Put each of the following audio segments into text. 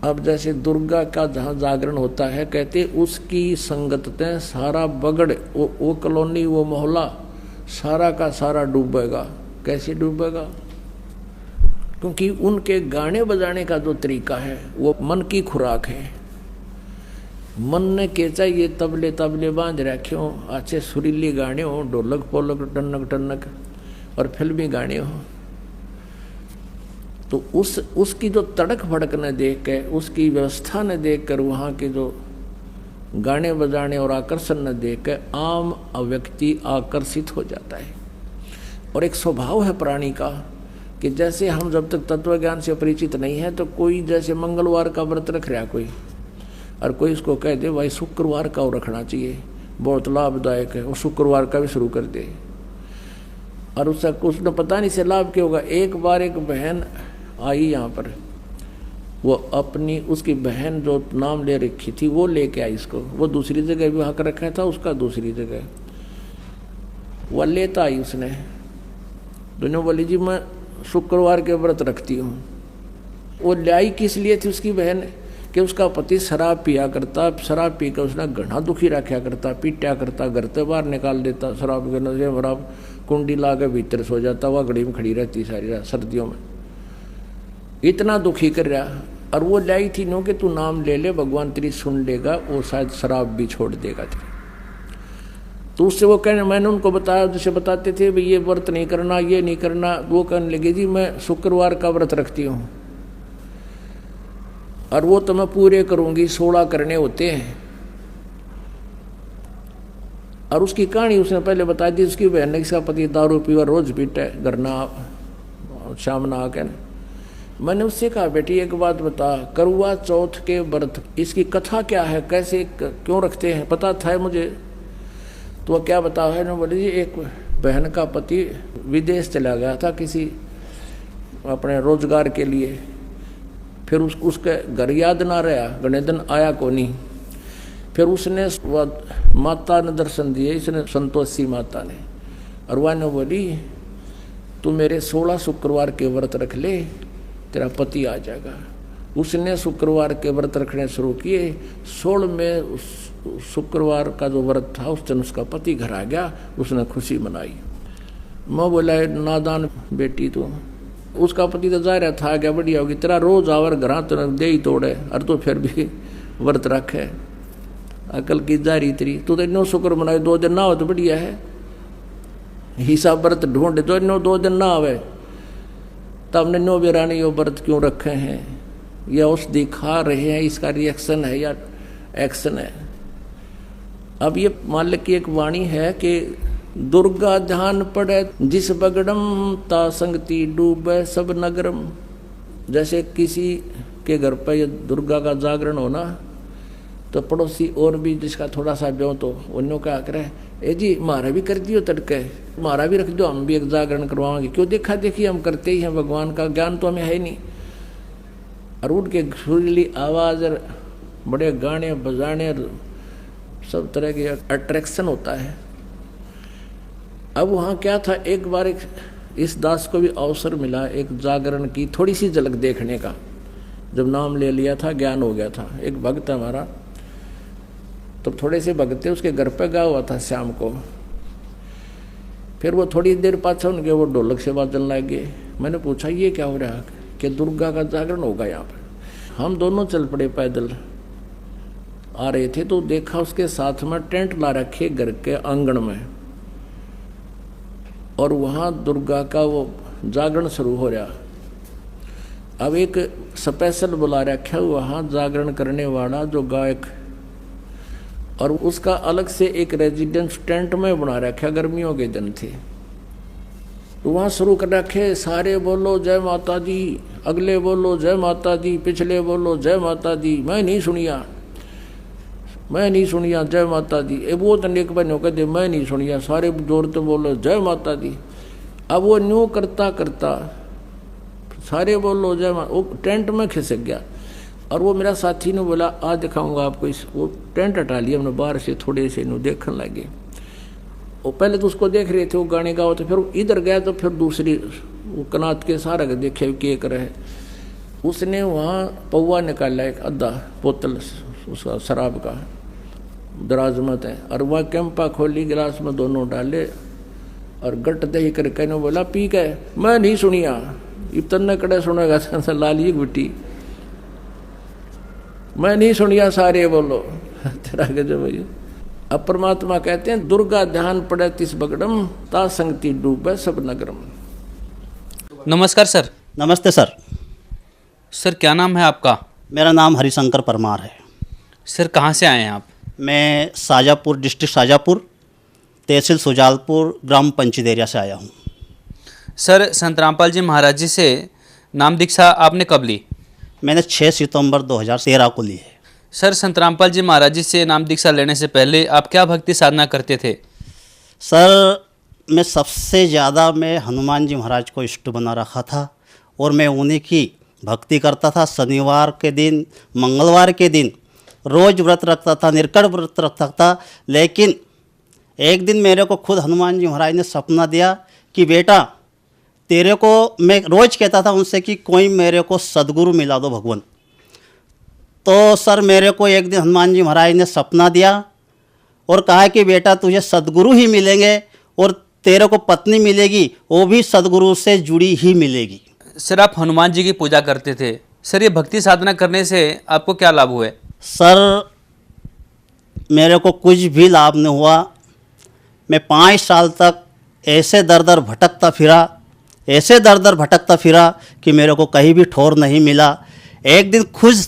अब जैसे दुर्गा का जहाँ जागरण होता है, कहते उसकी संगतते सारा बगड़, वो कॉलोनी, वो मोहल्ला सारा का सारा डूबेगा। कैसे डूबेगा? क्योंकि उनके गाने बजाने का जो तरीका है वो मन की खुराक है। मन ने के चाहिए तबले तबले बांध रखे हो, अच्छे सुरीली गाने हो, ढोलक पोलक टनक टनक, और फिल्मी गाने हो, तो उसकी जो तड़क भड़क न देख के, उसकी व्यवस्था न देख कर, वहाँ के जो गाने बजाने और आकर्षण न देख के आम व्यक्ति आकर्षित हो जाता है। और एक स्वभाव है प्राणी का कि जैसे हम जब तक तत्व ज्ञान से परिचित नहीं है, तो कोई जैसे मंगलवार का व्रत रख रहा कोई, और कोई इसको कह दे भाई शुक्रवार का वो रखना चाहिए, बहुत लाभदायक है, वो शुक्रवार का भी शुरू कर दे, और उसने पता नहीं से लाभ क्या होगा। एक बार एक बहन आई यहाँ पर, वो अपनी उसकी बहन जो नाम ले रखी थी वो लेके आई इसको, वो दूसरी जगह भी हक रखा था उसका, दूसरी जगह वो लेता आई उसने, दोनों बोली जी मैं शुक्रवार के व्रत रखती हूँ। वो लाई किस लिए थी उसकी बहन कि उसका पति शराब पिया करता, शराब पी कर उसने घना दुखी रखा करता, पीटा करता, घर से बाहर निकाल देता, शराब के नशे में कुंडी ला के भीतर सो जाता, वह घड़ी में खड़ी रहती सारी रात सर्दियों में, इतना दुखी कर रहा। और वो लाई थी नो कि तू नाम ले ले, भगवान तेरी सुन लेगा, वो शायद शराब भी छोड़ देगा तेरी। तो उससे वो कहने, मैंने उनको बताया जैसे बताते थे भाई ये व्रत नहीं करना, ये नहीं करना, वो कहने लगे जी मैं शुक्रवार का व्रत रखती हूँ और वो तो मैं पूरे करूँगी, 16 करने होते हैं। और उसकी कहानी उसने पहले बता दी, उसकी बहन ने, इसका पति दारू पीवा रोज पीता है, घर ना शाम ना आके। मैंने उससे कहा बेटी एक बात बता, करवा चौथ के व्रत इसकी कथा क्या है, कैसे क्यों रखते हैं, पता था मुझे। तो वह क्या बता है ना, बोले जी एक बहन का पति विदेश चला गया था किसी अपने रोजगार के लिए, फिर उसके घर याद ना रहा, घने दिन आया को नहीं, फिर उसने माता ने दर्शन दिए, इसने संतोषी माता ने, और वह ने बोली तू मेरे 16 शुक्रवार के व्रत रख ले, तेरा पति आ जाएगा। उसने शुक्रवार के व्रत रखने शुरू किए, 16 में शुक्रवार का जो व्रत था उस दिन उसका पति घर आ गया, उसने खुशी मनाई। मैं बोला नादान बेटी तू, उसका पति तो जाहिर था क्या बढ़िया होगी, तेरा रोज आवर घर तो दे ही तोड़े, और तो फिर भी व्रत रखे, अकल की जारी तेरी, तू तो इनो शुक्र मनाए, 2 दिन ना हो तो बढ़िया है, हिसाब व्रत ढूंढे तो इनो 2 दिन ना आवे, तब ने नो बेरानी वो व्रत क्यों रखे हैं, या औषधि खा रहे हैं, इसका रिएक्शन है या एक्शन है। अब ये मालिक की एक वाणी है कि दुर्गा ध्यान पड़े जिस बगड़म ता संगति डूबे सब नगरम। जैसे किसी के घर पर ये दुर्गा का जागरण होना, तो पड़ोसी और भी जिसका थोड़ा सा ब्यों तो उन्होंने क्या करे, ए जी हमारा भी कर दियो तड़के, हमारा भी रख दो, हम भी एक जागरण करवाएंगे, क्यों देखा देखी हम करते ही हैं, भगवान का ज्ञान तो हमें है नहीं। और उनके सुरीली आवाज़ और बड़े गाने बजाने सब तरह के अट्रैक्शन होता है। अब वहाँ क्या था, एक बार इस दास को भी अवसर मिला एक जागरण की थोड़ी सी झलक देखने का, जब नाम ले लिया था ज्ञान हो गया था। एक भक्त हमारा, तो थोड़े से भगते उसके घर पे गया हुआ था शाम को, फिर वो थोड़ी देर पाछा उनके वो ढोलक से बाजन लग गए। मैंने पूछा ये क्या हो रहा है, कि दुर्गा का जागरण होगा यहाँ पर। हम दोनों चल पड़े, पैदल आ रहे थे, तो देखा उसके साथ में टेंट ला रखे घर के आंगन में, और वहाँ दुर्गा का वो जागरण शुरू हो रहा। अब एक स्पेशल बुला रखा वहाँ जागरण करने वाला जो गायक, और उसका अलग से एक रेजिडेंस टेंट में बना रखा, गर्मियों के दिन थे, तो वहाँ शुरू कर रखे, सारे बोलो जय माता दी, अगले बोलो जय माता दी, पिछले बोलो जय माता दी, मैं नहीं सुनिया जय माता दी। वो तो एक बनो कहते मैं नहीं सुनिया, सारे जोर तो बोलो जय माता दी। अब वो न्यू करता करता सारे बोलो जय माता, वो टेंट में खिसक गया। और वो मेरा साथी ने बोला आज दिखाऊंगा आपको, इस वो टेंट हटा लिया हमने, बाहर से थोड़े से नु देखने लगे। वो पहले तो उसको देख रहे थे वो गाने गाओ, तो फिर इधर गया, तो फिर दूसरी वो कनात के सारा देखे क्या कर रहे। उसने वहाँ पौवा निकाला एक आधा बोतल उसका शराब का, दराजमत है, और वह कैंपा खोली, गिलास में दोनों डाले और गट दही करके ने बोला पी के। मैं नहीं सुनिया, इतना कड़े सुनेगा लाली बिटी, मैं नहीं सुनिया, सारे बोलो तेरा गजब है। अब परमात्मा कहते हैं दुर्गा ध्यान पड़े तिस बगड़म, ता संगति डूबे सब नगरम। नमस्कार सर। नमस्ते सर। सर क्या नाम है आपका? मेरा नाम हरिशंकर परमार है। सर कहाँ से आए हैं आप? मैं शाजापुर, डिस्ट्रिक्ट शाजापुर, तहसील सुजालपुर, ग्राम पंचदेरिया से आया हूँ। सर संत रामपाल जी महाराज जी से नाम दीक्षा आपने कब ली? मैंने 6 सितंबर 2013 को ली है। सर संत रामपाल जी महाराज जी से नाम दीक्षा लेने से पहले आप क्या भक्ति साधना करते थे? सर मैं सबसे ज़्यादा मैं हनुमान जी महाराज को इष्ट बना रखा था और मैं उन्हीं की भक्ति करता था। शनिवार के दिन, मंगलवार के दिन रोज़ व्रत रखता था, निर्कट व्रत रखता था। लेकिन एक दिन मेरे को खुद हनुमान जी महाराज ने सपना दिया कि बेटा तेरे को, मैं रोज़ कहता था उनसे कि कोई मेरे को सद्गुरु मिला दो भगवान। तो सर मेरे को एक दिन हनुमान जी महाराज ने सपना दिया और कहा कि बेटा तुझे सद्गुरु ही मिलेंगे और तेरे को पत्नी मिलेगी, वो भी सद्गुरु से जुड़ी ही मिलेगी। सर आप हनुमान जी की पूजा करते थे, सर ये भक्ति साधना करने से आपको क्या लाभ हुए? सर मेरे को कुछ भी लाभ नहीं हुआ। मैं 5 साल तक ऐसे दर दर भटकता फिरा, ऐसे दर दर भटकता फिरा कि मेरे को कहीं भी ठौर नहीं मिला। एक दिन खुद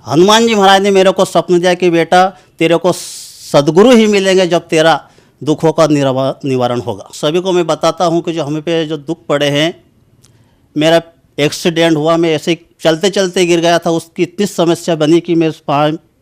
हनुमान जी महाराज ने मेरे को स्वप्न दिया कि बेटा तेरे को सद्गुरु ही मिलेंगे जब तेरा दुखों का निवारण होगा। सभी को मैं बताता हूँ कि जो हमें पे जो दुख पड़े हैं, मेरा एक्सीडेंट हुआ, मैं ऐसे चलते चलते गिर गया था, उसकी इतनी समस्या बनी कि मैं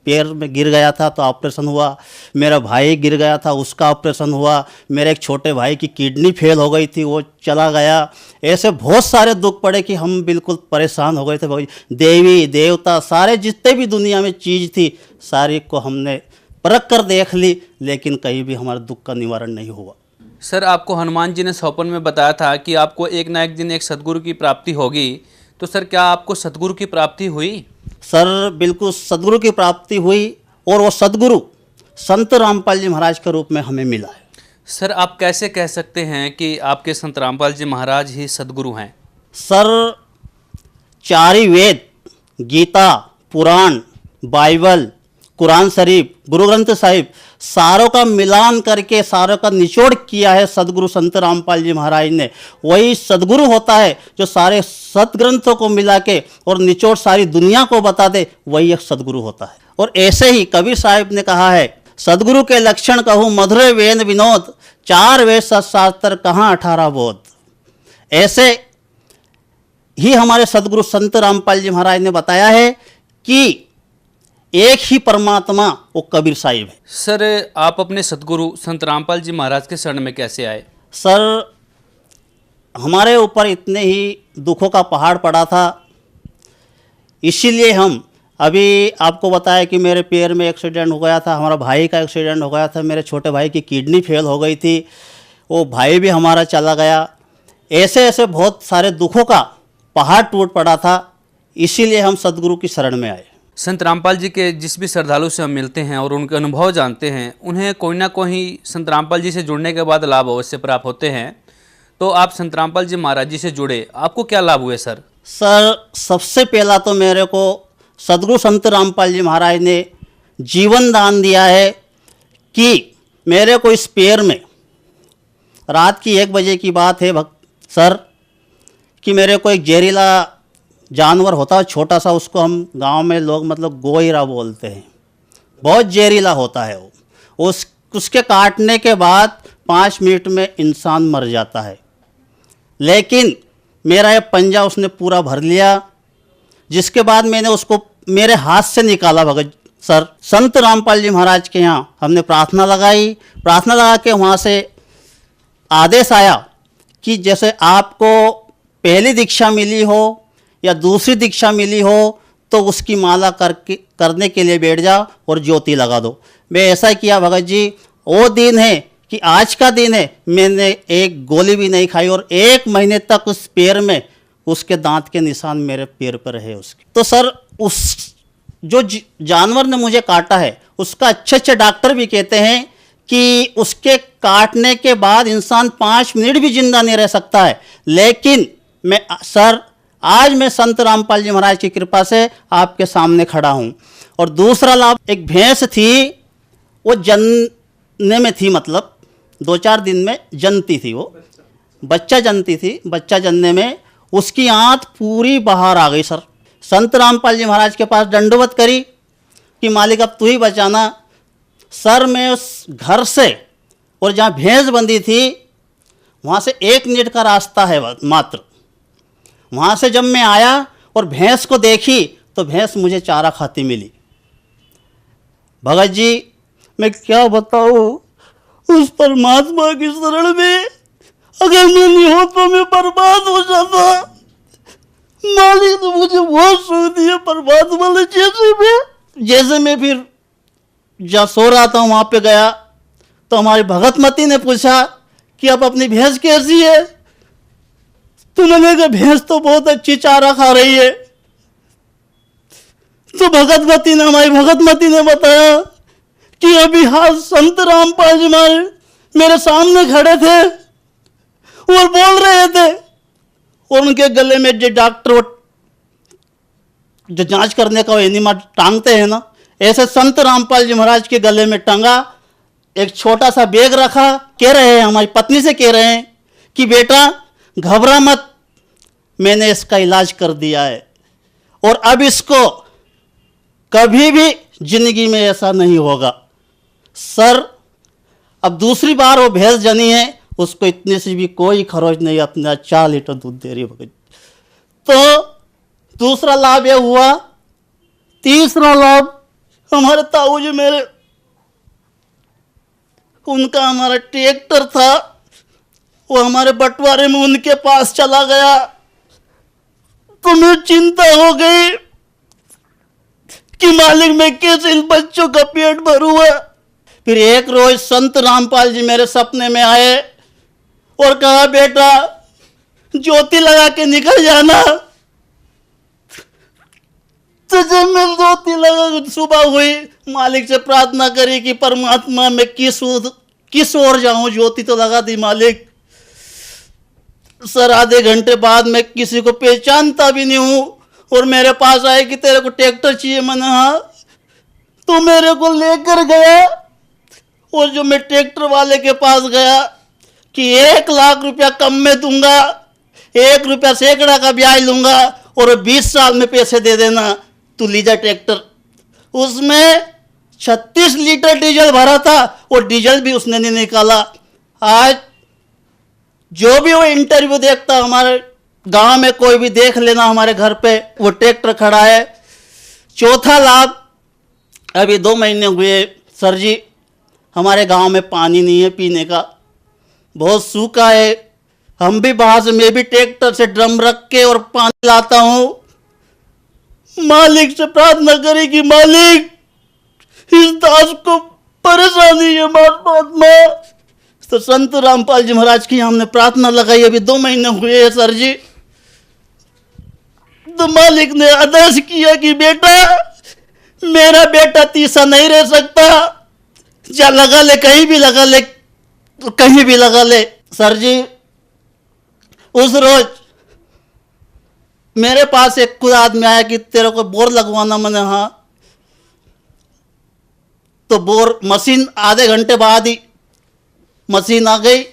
पैर में गिर गया था तो ऑपरेशन हुआ। मेरा भाई गिर गया था, उसका ऑपरेशन हुआ। मेरे एक छोटे भाई की किडनी फेल हो गई थी, वो चला गया। ऐसे बहुत सारे दुख पड़े कि हम बिल्कुल परेशान हो गए थे। भाई देवी देवता सारे जितने भी दुनिया में चीज़ थी सारी को हमने परख कर देख ली, लेकिन कहीं भी हमारे दुख का निवारण नहीं हुआ। सर आपको हनुमान जी ने स्वप्न में बताया था कि आपको एक ना एक दिन एक सद्गुरु की प्राप्ति होगी, तो सर क्या आपको सद्गुरु की प्राप्ति हुई? सर बिल्कुल सद्गुरु की प्राप्ति हुई और वो सद्गुरु संत रामपाल जी महाराज के रूप में हमें मिला है। सर आप कैसे कह सकते हैं कि आपके संत रामपाल जी महाराज ही सद्गुरु हैं? सर 4 ही वेद, गीता, पुराण, बाइबल, कुरान शरीफ, गुरु ग्रंथ साहिब, सारों का मिलान करके सारों का निचोड़ किया है सदगुरु संत रामपाल जी महाराज ने। वही सदगुरु होता है जो सारे सदग्रंथों को मिला के और निचोड़ सारी दुनिया को बता दे, वही एक सदगुरु होता है। और ऐसे ही कबीर साहिब ने कहा है, सदगुरु के लक्षण कहूँ मधुर वेद विनोद, 4 वेद शास्त्र कहाँ 18 बोध। ऐसे ही हमारे सदगुरु संत रामपाल जी महाराज ने बताया है कि एक ही परमात्मा वो कबीर साहिब है। सर आप अपने सदगुरु संत रामपाल जी महाराज के शरण में कैसे आए? सर हमारे ऊपर इतने ही दुखों का पहाड़ पड़ा था, इसीलिए हम अभी आपको बताया कि मेरे पैर में एक्सीडेंट हो गया था, हमारा भाई का एक्सीडेंट हो गया था, मेरे छोटे भाई की किडनी फेल हो गई थी, वो भाई भी हमारा चला गया। ऐसे ऐसे बहुत सारे दुखों का पहाड़ टूट पड़ा था, इसीलिए हम सदगुरु की शरण में आए। संत रामपाल जी के जिस भी श्रद्धालु से हम मिलते हैं और उनके अनुभव जानते हैं, उन्हें कोई ना कोई संत रामपाल जी से जुड़ने के बाद लाभ अवश्य प्राप्त होते हैं। तो आप संत रामपाल जी महाराज जी से जुड़े, आपको क्या लाभ हुए सर? सर सबसे पहला तो मेरे को सदगुरु संत रामपाल जी महाराज ने जीवन दान दिया है कि मेरे को इस पैर में, रात की 1 बजे की बात है सर, कि मेरे को एक जहरीला जानवर होता है छोटा सा, उसको हम गांव में लोग मतलब गोईरा बोलते हैं, बहुत जहरीला होता है वो। उसके काटने के बाद 5 मिनट में इंसान मर जाता है, लेकिन मेरा ये पंजा उसने पूरा भर लिया, जिसके बाद मैंने उसको मेरे हाथ से निकाला। भगत सर संत रामपाल जी महाराज के यहाँ हमने प्रार्थना लगाई, प्रार्थना लगा के वहाँ से आदेश आया कि जैसे आपको पहली दीक्षा मिली हो या दूसरी दीक्षा मिली हो तो उसकी माला करने के लिए बैठ जाओ और ज्योति लगा दो। मैं ऐसा किया भगत जी, वो दिन है कि आज का दिन है, मैंने एक गोली भी नहीं खाई और 1 महीने तक उस पैर में उसके दांत के निशान मेरे पैर पर है उसके। तो सर उस जो जानवर ने मुझे काटा है उसका अच्छे डॉक्टर भी कहते हैं कि उसके काटने के बाद इंसान 5 मिनट भी जिंदा नहीं रह सकता है। लेकिन आज मैं संत रामपाल जी महाराज की कृपा से आपके सामने खड़ा हूं। और दूसरा लाभ, एक भैंस थी, वो जनने में थी, मतलब 2-4 दिन में जनती थी, वो बच्चा जनती थी। बच्चा जनने में उसकी आंत पूरी बाहर आ गई। सर संत रामपाल जी महाराज के पास दंडवत करी कि मालिक अब तू ही बचाना। सर मैं उस घर से और जहाँ भैंस बंधी थी वहाँ से 1 मिनट का रास्ता है मात्र। वहाँ से जब मैं आया और भैंस को देखी तो भैंस मुझे चारा खाती मिली। भगत जी मैं क्या बताऊँ, उस परमात्मा की शरण में अगर मैं नहीं हो तो मैं बर्बाद हो जाता। मालिक ने मुझे बहुत सुख दिया परमात्मा ने। जैसे मैं फिर जहाँ सो रहा था वहाँ पे गया तो हमारी भगतमती ने पूछा कि अब अपनी भैंस कैसी है। तो मैंने कहा भैंस तो बहुत अच्छी चारा खा रही है। तो हमारी भगतमती ने बताया कि अभी हाथ संत रामपाल जी मेरे सामने खड़े थे और बोल रहे थे, और उनके गले में जो डॉक्टर जो जांच करने का एनिमा टांगते हैं ना, ऐसे संत रामपाल जी महाराज के गले में टंगा एक छोटा सा बैग रखा। कह रहे हैं, हमारी पत्नी से कह रहे हैं कि बेटा घबरा मत, मैंने इसका इलाज कर दिया है और अब इसको कभी भी जिंदगी में ऐसा नहीं होगा। सर अब दूसरी बार वो भैंस जनी है, उसको इतने से भी कोई खरोच नहीं, अपना 4 लीटर दूध दे रही है। तो दूसरा लाभ यह हुआ। तीसरा लाभ, हमारे ताऊ जी उनका हमारा ट्रैक्टर था, वो हमारे बंटवारे में उनके पास चला गया। तो मुझे चिंता हो गई कि मालिक मैं कैसे इन बच्चों का पेट भरूंगा। फिर एक रोज संत रामपाल जी मेरे सपने में आए और कहा बेटा ज्योति लगा के निकल जाना। तो जब मैं ज्योति लगा, सुबह हुई, मालिक से प्रार्थना करी कि परमात्मा मैं किस ओर जाऊं, ज्योति तो लगा दी मालिक। सर आधे घंटे बाद मैं किसी को पहचानता भी नहीं हूं और मेरे पास आए कि तेरे को ट्रैक्टर चाहिए। मैंने हाँ। तो मेरे को लेकर गया और जो मैं ट्रैक्टर वाले के पास गया कि 1 लाख रुपया कम में दूंगा, 1 रुपया सैकड़ा का ब्याज लूंगा और 20 साल में पैसे दे देना, तू लीजा ट्रैक्टर। उसमें 36 लीटर डीजल भरा था और डीजल भी उसने नहीं निकाला। आज जो भी वो इंटरव्यू देखता, हमारे गांव में कोई भी देख लेना, हमारे घर पे वो ट्रैक्टर खड़ा है। चौथा लाभ, अभी 2 महीने हुए सर जी, हमारे गांव में पानी नहीं है पीने का, बहुत सूखा है। हम भी बाहर से, मैं भी ट्रैक्टर से ड्रम रख के और पानी लाता हूं। मालिक से प्रार्थना करी कि मालिक इस दास को परेशानी है परमात्मा। तो संत रामपाल जी महाराज की हमने प्रार्थना लगाई। अभी 2 महीने हुए हैं सर जी। तो मालिक ने आदेश किया कि बेटा मेरा बेटा तीसा नहीं रह सकता, जा लगा ले, कहीं भी लगा ले, कहीं भी लगा ले। सर जी उस रोज मेरे पास एक खुद आदमी आया कि तेरे को बोर लगवाना। मैंने हाँ। तो बोर मशीन आधे घंटे बाद ही मशीन आ गई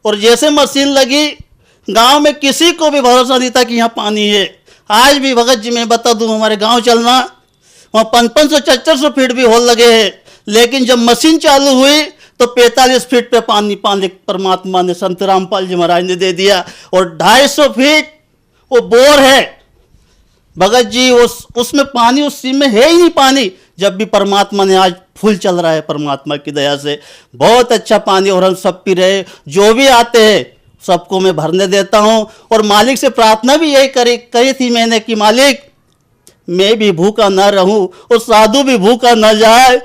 और जैसे मशीन लगी, गांव में किसी को भी भरोसा नहीं था कि यहाँ पानी है। आज भी भगत जी मैं बता दूं, हमारे गांव चलना, वहाँ 500-400 फीट भी होल लगे हैं, लेकिन जब मशीन चालू हुई तो 45 फीट पे पानी परमात्मा ने, संत रामपाल जी महाराज ने दे दिया। और 250 फीट वो बोर है भगत जी, उसमें पानी, उस में है ही नहीं पानी। जब भी परमात्मा ने, आज फुल चल रहा है परमात्मा की दया से, बहुत अच्छा पानी, और हम सब पी रहे। जो भी आते हैं सबको मैं भरने देता हूं। और मालिक से प्रार्थना भी यही करी थी मैंने कि मालिक मैं भी भूखा ना रहूं और साधु भी भूखा ना जाए,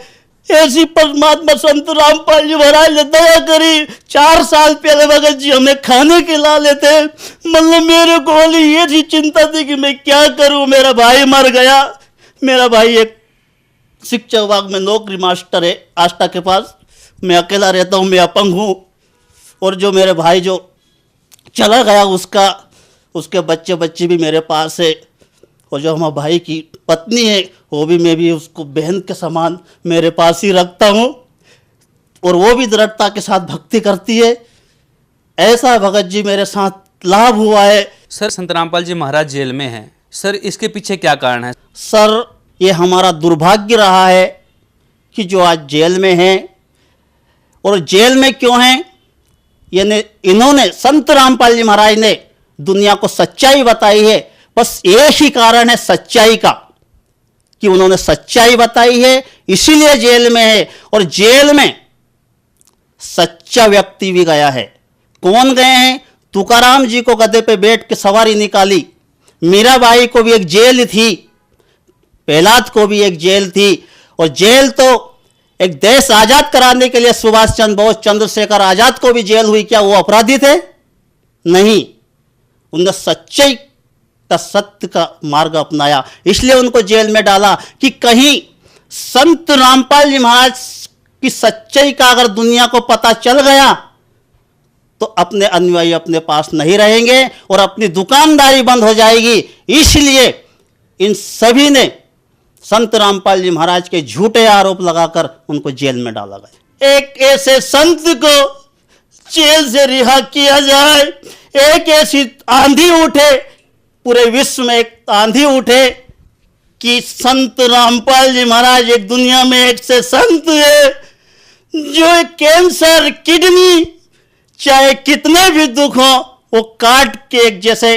ऐसी परमात्मा संत रामपाल जी महाराज ने दया करी। 4 साल पहले भगत जी हमें खाने खिला लेते। मतलब मेरे को वाली ये थी चिंता थी कि मैं क्या करूं, मेरा भाई मर गया। मेरा भाई एक शिक्षा विभाग में नौकरी मास्टर है आष्टा के पास। मैं अकेला रहता हूँ, मैं अपंग हूँ। और जो मेरे भाई जो चला गया उसके बच्चे भी मेरे पास है। और जो हमारे भाई की पत्नी है वो भी, मैं भी उसको बहन के समान मेरे पास ही रखता हूँ। और वो भी दृढ़ता के साथ भक्ति करती है। ऐसा भगत जी मेरे साथ लाभ हुआ है। सर, संत रामपाल जी महाराज जेल में हैं। सर, इसके पीछे क्या कारण है? सर, ये हमारा दुर्भाग्य रहा है कि जो आज जेल में हैं। और जेल में क्यों हैं? इन्होंने संत रामपाल जी महाराज ने दुनिया को सच्चाई बताई है। बस एक ही कारण है सच्चाई का, कि उन्होंने सच्चाई बताई है, इसीलिए जेल में है। और जेल में सच्चा व्यक्ति भी गया है। कौन गए हैं? तुकाराम जी को गधे पे बैठ के सवारी निकाली। मीराबाई को भी एक जेल थी, प्रहलाद को भी एक जेल थी। और जेल तो एक देश आजाद कराने के लिए सुभाष चंद्र बोस, चंद्रशेखर आजाद को भी जेल हुई। क्या वो अपराधी थे? नहीं, उन्होंने सच्चाई का, सत्य का मार्ग अपनाया, इसलिए उनको जेल में डाला। कि कहीं संत रामपाल जी महाराज की सच्चाई का अगर दुनिया को पता चल गया तो अपने अनुयायी अपने पास नहीं रहेंगे और अपनी दुकानदारी बंद हो जाएगी। इसलिए इन सभी ने संत रामपाल जी महाराज के झूठे आरोप लगाकर उनको जेल में डाला गया। एक ऐसे संत को जेल से रिहा किया जाए, एक ऐसी आंधी उठे, पूरे विश्व में एक आंधी उठे कि संत रामपाल जी महाराज एक दुनिया में एक से संत है जो कैंसर, किडनी, चाहे कितने भी दुख हो वो काट के एक जैसे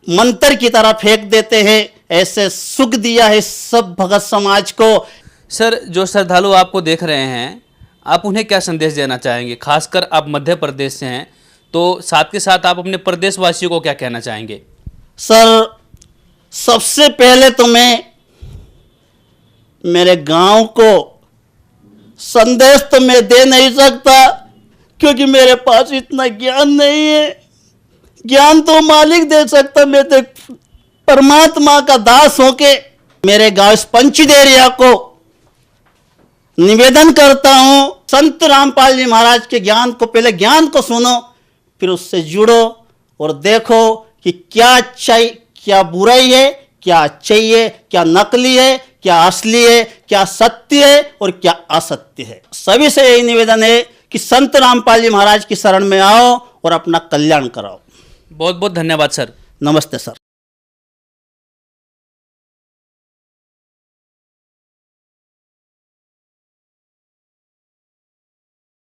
मंत्र की तरह फेंक देते हैं। ऐसे सुख दिया है सब भगत समाज को। सर, जो श्रद्धालु आपको देख रहे हैं, आप उन्हें क्या संदेश देना चाहेंगे? खासकर आप मध्य प्रदेश से हैं, तो साथ के साथ आप अपने प्रदेशवासियों को क्या कहना चाहेंगे? सर, सबसे पहले तो मैं मेरे गांव को संदेश तो मैं दे नहीं सकता, क्योंकि मेरे पास इतना ज्ञान नहीं है। ज्ञान तो मालिक दे सकता, मैं तो परमात्मा का दास होके मेरे गांव इस पंचदेरिया को निवेदन करता हूं, संत रामपाल जी महाराज के ज्ञान को, पहले ज्ञान को सुनो, फिर उससे जुड़ो और देखो कि क्या अच्छाई, क्या बुराई है, क्या अच्छाई है, क्या नकली है, क्या असली है, क्या सत्य है और क्या असत्य है। सभी से यही निवेदन है कि संत रामपाल जी महाराज की शरण में आओ और अपना कल्याण कराओ। बहुत बहुत धन्यवाद सर। नमस्ते सर।